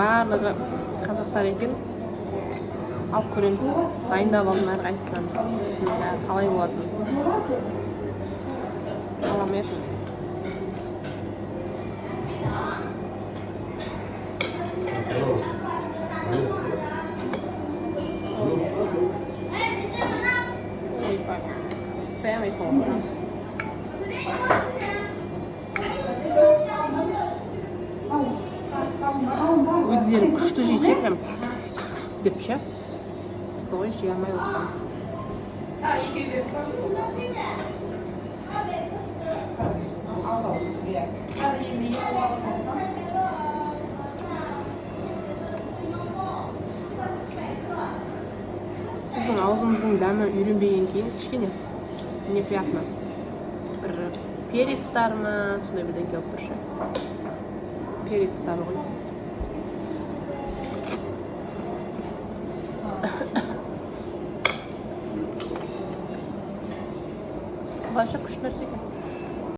барлығы қазақтар екен. Алып көреміз. Дайындап алдым әрқайсысынан. Бисмилля, қалай болатын. Алам етін. Істемейсің ғой. Өздері күшті жейді прям деп ше. Солай жей алмай отырмын. Біздің аузымыздың дәмі үйренбеген кейін кішкене неприятно. Бір перецтар ма, сондай бірдеңе келіп тұр ше. Перецтар ғой. Başka kuş neresi?